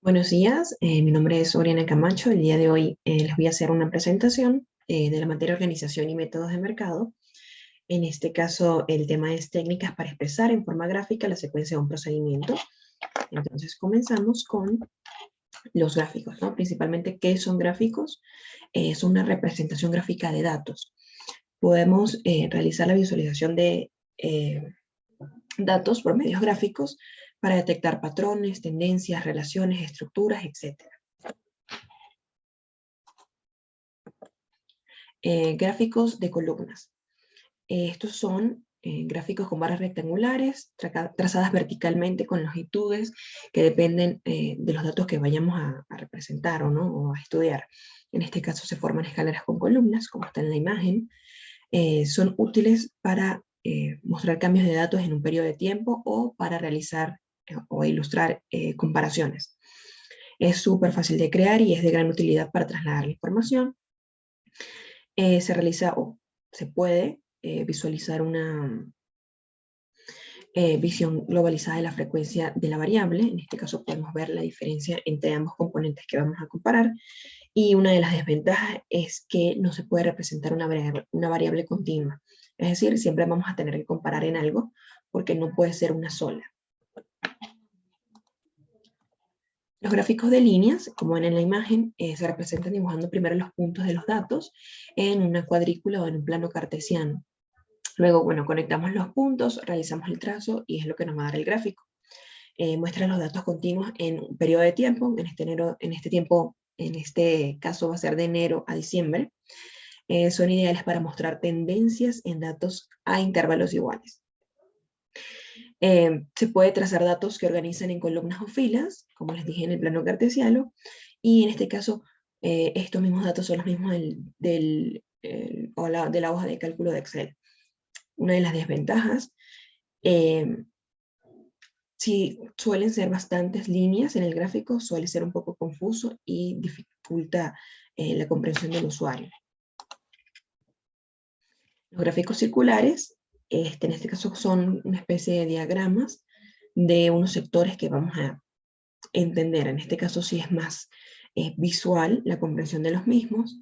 Buenos días, mi nombre es Oriana Camacho. El día de hoy les voy a hacer una presentación de la materia Organización y Métodos de Mercado. En este caso, el tema es técnicas para expresar en forma gráfica la secuencia de un procedimiento. Entonces, comenzamos con los gráficos, ¿no? Principalmente, ¿qué son gráficos? Es una representación gráfica de datos. Podemos realizar la visualización de datos por medios gráficos para detectar patrones, tendencias, relaciones, estructuras, etc. Gráficos de columnas. Estos son gráficos con barras rectangulares trazadas verticalmente con longitudes que dependen de los datos que vayamos a representar o a estudiar. En este caso se forman escaleras con columnas, como está en la imagen. Son útiles para mostrar cambios de datos en un periodo de tiempo o para realizar o ilustrar comparaciones. Es súper fácil de crear y es de gran utilidad para trasladar la información. Se realiza o se puede visualizar una visión globalizada de la frecuencia de la variable. En este caso podemos ver la diferencia entre ambos componentes que vamos a comparar. Y una de las desventajas es que no se puede representar una variable continua. Es decir, siempre vamos a tener que comparar en algo porque no puede ser una sola. Los gráficos de líneas, como ven en la imagen, se representan dibujando primero los puntos de los datos en una cuadrícula o en un plano cartesiano. Luego, bueno, conectamos los puntos, realizamos el trazo y es lo que nos va a dar el gráfico. Muestra los datos continuos en un periodo de tiempo. En este caso va a ser de enero a diciembre. Son ideales para mostrar tendencias en datos a intervalos iguales. Se puede trazar datos que organizan en columnas o filas, como les dije en el plano cartesiano, y en este caso estos mismos datos son los mismos de la hoja de cálculo de Excel. Una de las desventajas, si suelen ser bastantes líneas en el gráfico, suele ser un poco confuso y dificulta la comprensión del usuario. Los gráficos circulares, en este caso son una especie de diagramas de unos sectores que vamos a entender. En este caso sí es más visual la comprensión de los mismos.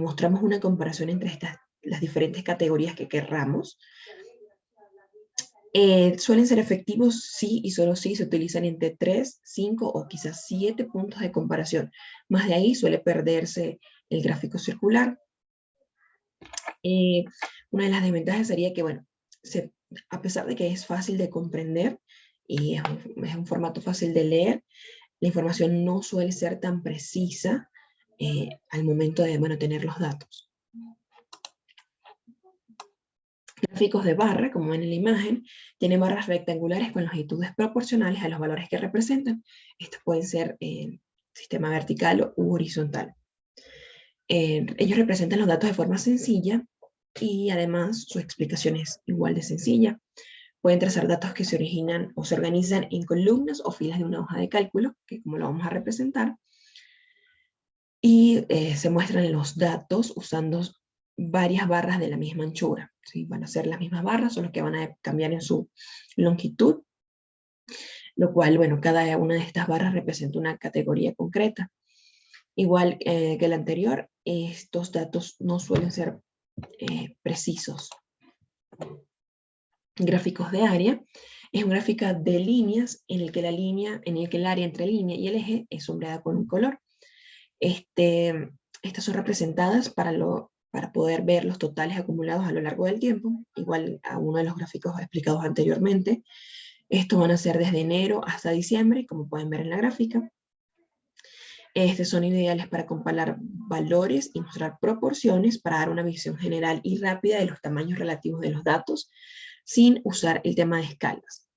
Mostramos una comparación entre las diferentes categorías que querramos. Suelen ser efectivos sí y solo si se utilizan entre 3, 5 o quizás 7 puntos de comparación. Más de ahí suele perderse el gráfico circular. Una de las desventajas sería que, bueno, a pesar de que es fácil de comprender y es un formato fácil de leer, la información no suele ser tan precisa al momento de, bueno, tener los datos. Gráficos de barra, como ven en la imagen, tienen barras rectangulares con longitudes proporcionales a los valores que representan. Estos pueden ser sistema vertical u horizontal. Ellos representan los datos de forma sencilla y además su explicación es igual de sencilla. Pueden trazar datos que se originan o se organizan en columnas o filas de una hoja de cálculo, que como lo vamos a representar, y se muestran los datos usando varias barras de la misma anchura. ¿Sí? Van a ser las mismas barras, solo que van a cambiar en su longitud, lo cual, bueno, cada una de estas barras representa una categoría concreta. Igual que el anterior, estos datos no suelen ser precisos. Gráficos de área es un gráfico de líneas en el que el área entre línea y el eje es sombreada con un color. Estas son representadas para poder ver los totales acumulados a lo largo del tiempo, igual a uno de los gráficos explicados anteriormente. Estos van a ser desde enero hasta diciembre, como pueden ver en la gráfica. Son ideales para comparar valores y mostrar proporciones para dar una visión general y rápida de los tamaños relativos de los datos, sin usar el tema de escalas.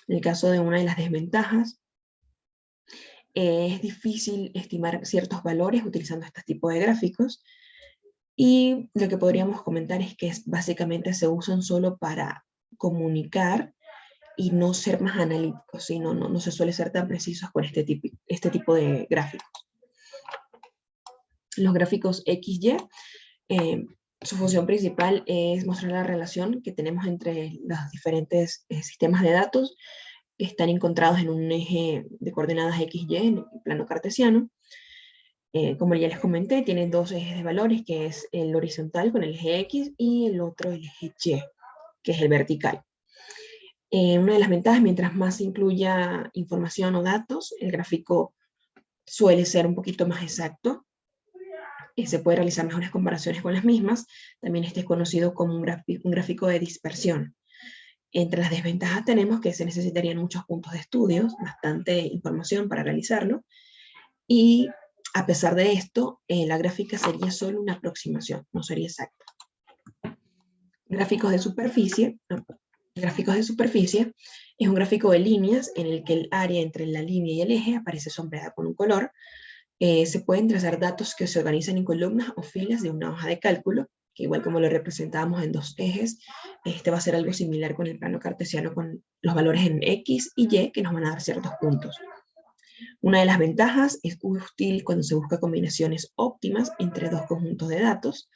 En el caso de una de las desventajas, es difícil estimar ciertos valores utilizando este tipo de gráficos, y lo que podríamos comentar es que básicamente se usan solo para comunicar y no ser más analíticos, ¿sí? No se suele ser tan precisos con este tipo de gráficos. Los gráficos XY, su función principal es mostrar la relación que tenemos entre los diferentes sistemas de datos que están encontrados en un eje de coordenadas X, Y, en el plano cartesiano. Como ya les comenté, tienen dos ejes de valores, que es el horizontal con el eje X y el otro el eje Y, que es el vertical. Una de las ventajas, mientras más incluya información o datos, el gráfico suele ser un poquito más exacto. Se puede realizar mejores comparaciones con las mismas. También este es conocido como un gráfico de dispersión. Entre las desventajas tenemos que se necesitarían muchos puntos de estudios, bastante información para realizarlo, y a pesar de esto, la gráfica sería solo una aproximación, no sería exacta. Gráficos de superficie. Gráficos de superficie es un gráfico de líneas en el que el área entre la línea y el eje aparece sombreada con un color. Se pueden trazar datos que se organizan en columnas o filas de una hoja de cálculo, que igual como lo representábamos en dos ejes, este va a ser algo similar con el plano cartesiano, con los valores en X y Y que nos van a dar ciertos puntos. Una de las ventajas es útil cuando se busca combinaciones óptimas entre dos conjuntos de datos.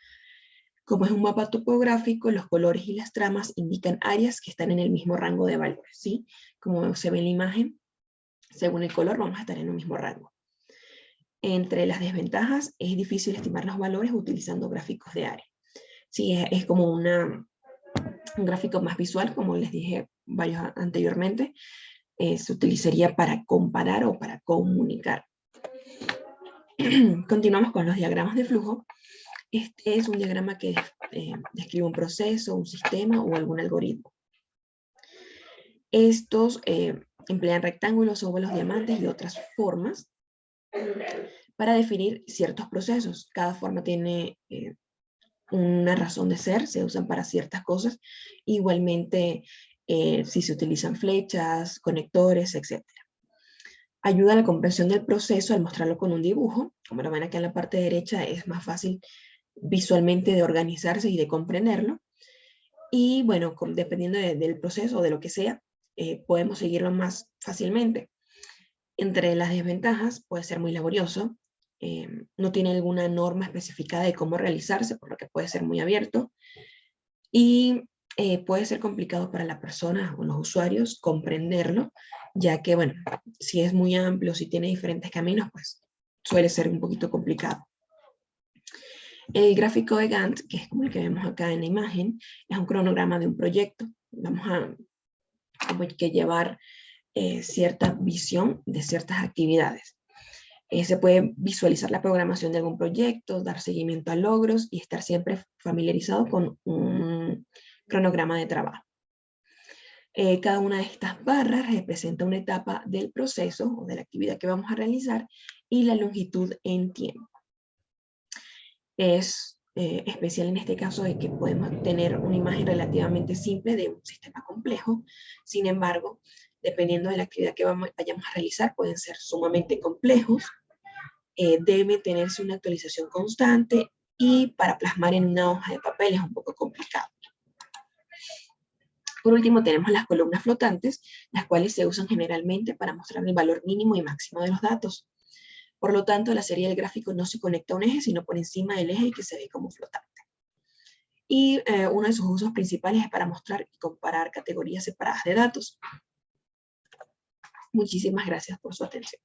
Como es un mapa topográfico, los colores y las tramas indican áreas que están en el mismo rango de valores, ¿sí? Como se ve en la imagen, según el color vamos a estar en el mismo rango. Entre las desventajas, es difícil estimar los valores utilizando gráficos de área. Sí, es como un gráfico más visual, como les dije varios anteriormente, se utilizaría para comparar o para comunicar. Continuamos con los diagramas de flujo. Este es un diagrama que describe un proceso, un sistema o algún algoritmo. Estos emplean rectángulos, óvalos, diamantes y otras formas para definir ciertos procesos. Cada forma tiene una razón de ser, se usan para ciertas cosas. Igualmente, si se utilizan flechas, conectores, etc. Ayuda a la comprensión del proceso al mostrarlo con un dibujo. Como lo ven acá en la parte derecha, es más fácil visualmente de organizarse y de comprenderlo. Y bueno, dependiendo del proceso o de lo que sea, podemos seguirlo más fácilmente. Entre las desventajas, puede ser muy laborioso, no tiene alguna norma especificada de cómo realizarse, por lo que puede ser muy abierto, y puede ser complicado para la persona o los usuarios comprenderlo, ya que, bueno, si es muy amplio, si tiene diferentes caminos, pues suele ser un poquito complicado. El gráfico de Gantt, que es como el que vemos acá en la imagen, es un cronograma de un proyecto. Vamos a como que llevar cierta visión de ciertas actividades. Se puede visualizar la programación de algún proyecto, dar seguimiento a logros y estar siempre familiarizado con un cronograma de trabajo. Cada una de estas barras representa una etapa del proceso o de la actividad que vamos a realizar y la longitud en tiempo. Es especial en este caso de que podemos tener una imagen relativamente simple de un sistema complejo. Sin embargo, dependiendo de la actividad que vayamos a realizar, pueden ser sumamente complejos. Debe tenerse una actualización constante y para plasmar en una hoja de papel es un poco complicado. Por último, tenemos las columnas flotantes, las cuales se usan generalmente para mostrar el valor mínimo y máximo de los datos. Por lo tanto, la serie del gráfico no se conecta a un eje, sino por encima del eje y que se ve como flotante. Y uno de sus usos principales es para mostrar y comparar categorías separadas de datos. Muchísimas gracias por su atención.